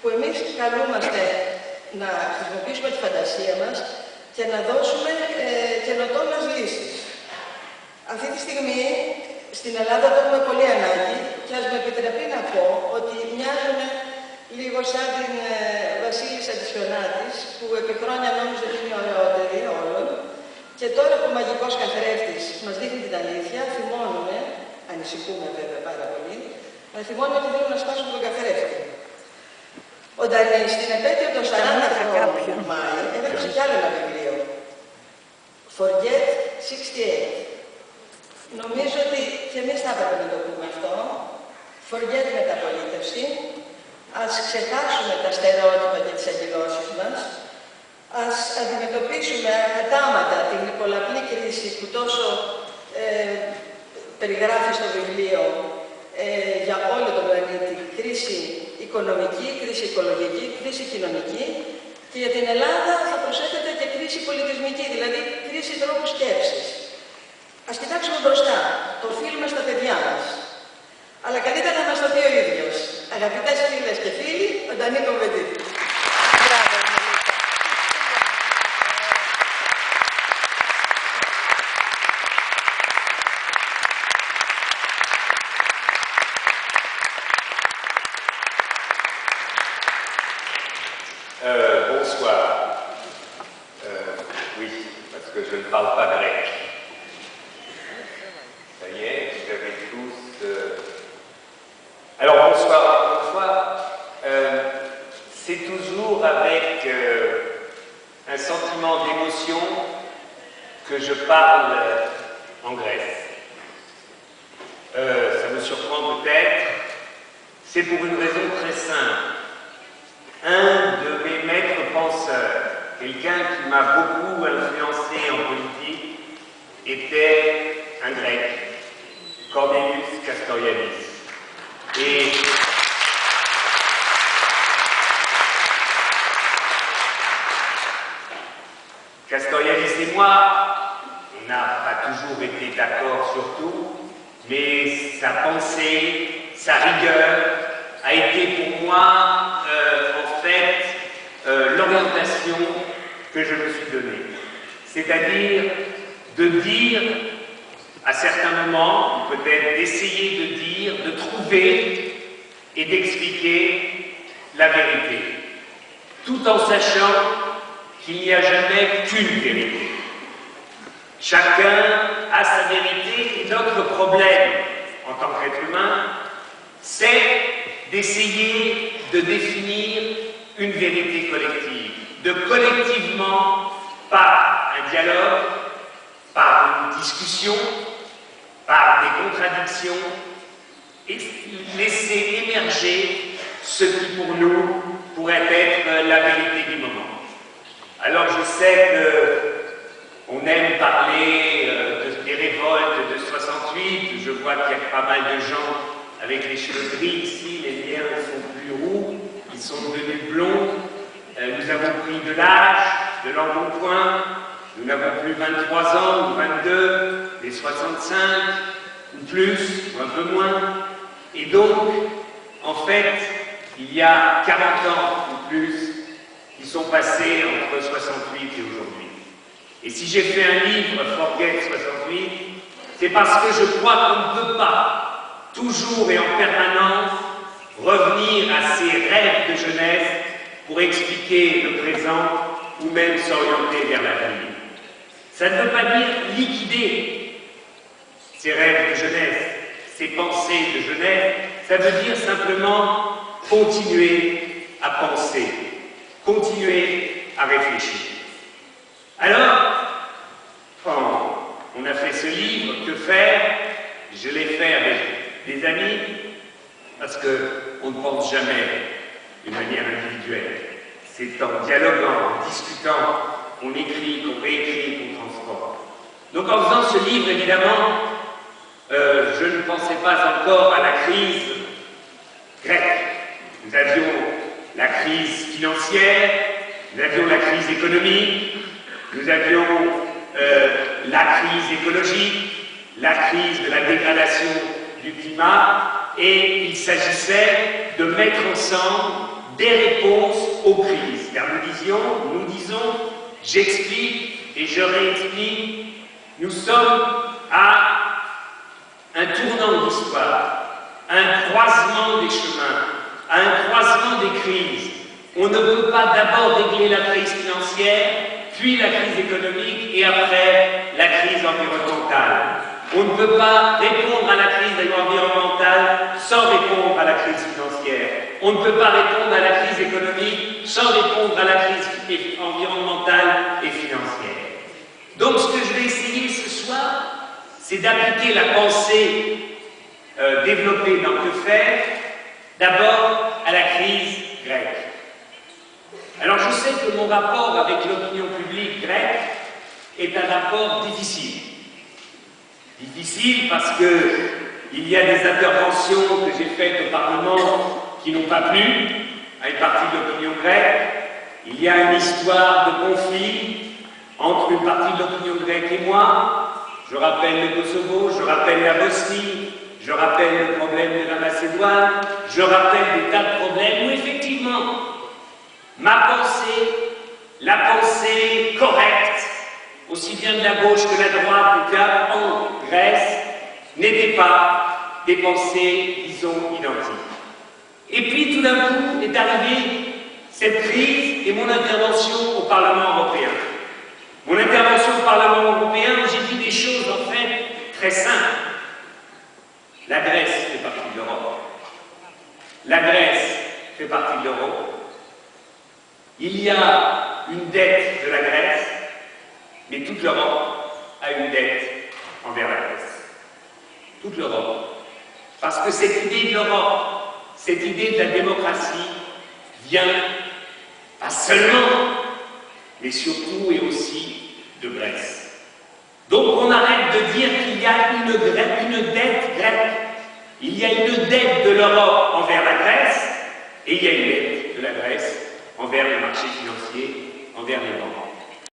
που εμείς καλούμαστε να χρησιμοποιήσουμε τη φαντασία μας και να δώσουμε καινοτόμες λύσεις. Αυτή τη στιγμή στην Ελλάδα το έχουμε πολύ ανάγκη και ας με επιτραπεί να πω ότι μοιάζουν λίγο σαν την βασίλισσα της Χιονάτης, που επί χρόνια νόμιζε ότι είναι ωραιότερη όλων, και τώρα που ο μαγικός καθρέφτης μας δείχνει την αλήθεια, θυμώνουμε, ανησυχούμε βέβαια πάρα πολύ, αλλά θυμώνουμε ότι θέλουν να σπάσουν τον καθρέφτη. Όταν στην επέτειο των 40 χρόνων του Μάη έγραψε κι άλλο ένα βιβλίο, Forget 68. Νομίζω ότι και εμείς θα έπρεπε να το πούμε αυτό. Forget μεταπολίτευση. Ας ξεχάσουμε τα στερεότυπα και τις αγγελώσεις μας. Ας αντιμετωπίσουμε ακατάματα την πολλαπλή κρίση που τόσο περιγράφει στο βιβλίο για όλο τον πλανήτη. Κρίση οικονομική, κρίση οικολογική, κρίση κοινωνική. Και για την Ελλάδα θα προσθέτεται και κρίση πολιτισμική, δηλαδή κρίση τρόπου σκέψης. Ας κοιτάξουμε μπροστά, το οφείλουμε στα παιδιά μας. Αλλά καλύτερα να μας το πει ο ίδιος. Αγαπητές φίλες και φίλοι, ο Ντανί Κομβεντίδης. Bonsoir. Oui, parce que je ne parle pas grec. Ça y est, vous avez tous... Alors bonsoir encore une fois. C'est toujours avec un sentiment d'émotion que je parle en Grèce. Ça me surprend peut-être. C'est pour une raison très simple. Un de mes maîtres penseurs, quelqu'un qui m'a beaucoup influencé en politique, était un grec, Cornelius Castoriadis. Et Castoriadis et moi, on n'a pas toujours été d'accord sur tout, mais sa pensée, sa rigueur a été pour moi en fait l'orientation que je me suis donnée. C'est-à-dire de dire à certains moments, ou peut-être d'essayer de dire, de trouver et d'expliquer la vérité, tout en sachant qu'il n'y a jamais qu'une vérité. Chacun a sa vérité et notre problème en tant qu'être humain, c'est d'essayer de définir une vérité collective, de collectivement, par un dialogue, par une discussion, par des contradictions, laisser émerger ce qui pour nous pourrait être la vérité du moment. Alors je sais qu'on aime parler des révoltes de 68, je vois qu'il y a pas mal de gens avec les cheveux gris ici, les miens sont plus roux, ils sont devenus blonds, nous avons pris de l'âge, de l'embonpoint, nous n'avons plus 23 ans ou 22, les 65, ou plus, ou un peu moins, et donc, en fait, il y a 40 ans ou plus qui sont passés entre 68 et aujourd'hui. Et si j'ai fait un livre, Forget 68, c'est parce que je crois qu'on ne peut pas toujours et en permanence revenir à ces rêves de jeunesse pour expliquer le présent ou même s'orienter vers l'avenir. Ça ne veut pas dire liquider ces rêves de jeunesse, ces pensées de jeunesse, ça veut dire simplement continuer à penser, continuer à réfléchir. Alors, quand on a fait ce livre, que faire? Je l'ai fait avec des amis, parce qu'on ne pense jamais de manière individuelle. C'est en dialoguant, en discutant, qu'on écrit, qu'on réécrit, qu'on transforme. Donc en faisant ce livre, évidemment, je ne pensais pas encore à la crise grecque. Nous avions la crise financière, nous avions la crise économique, nous avions la crise écologique, la crise de la dégradation du climat, et il s'agissait de mettre ensemble des réponses aux crises. Car nous disons, j'explique et je réexplique, nous sommes à un tournant de l'histoire, à un croisement des chemins, à un croisement des crises. On ne peut pas d'abord régler la crise financière, puis la crise économique et après la crise environnementale. On ne peut pas répondre à la crise environnementale sans répondre à la crise financière. On ne peut pas répondre à la crise économique sans répondre à la crise environnementale et financière. Donc ce que je vais essayer ce soir, c'est d'appliquer la pensée développée dans Que faire, d'abord à la crise grecque. Alors je sais que mon rapport avec l'opinion publique grecque est un rapport difficile. Difficile parce qu'il y a des interventions que j'ai faites au Parlement qui n'ont pas plu à une partie de l'opinion grecque. Il y a une histoire de conflit entre une partie de l'opinion grecque et moi. Je rappelle le Kosovo, je rappelle la Bosnie, je rappelle le problème de la Macédoine, je rappelle des tas de problèmes où effectivement ma pensée, la pensée correcte, aussi bien de la gauche que de la droite, que en Grèce, n'étaient pas des pensées, disons, identiques. Et puis tout d'un coup est arrivée cette crise et mon intervention au Parlement européen. Mon intervention au Parlement européen, j'ai dit des choses en fait très simples. La Grèce fait partie de l'Europe. La Grèce fait partie de l'Europe. Il y a une dette de la Grèce, mais toute l'Europe a une dette envers la Grèce. Toute l'Europe. Parce que cette idée de l'Europe, cette idée de la démocratie, vient pas seulement, mais surtout et aussi de Grèce. Donc on arrête de dire qu'il y a une dette grecque. Il y a une dette de l'Europe envers la Grèce, et il y a une dette de la Grèce envers les marchés financiers, envers les banques.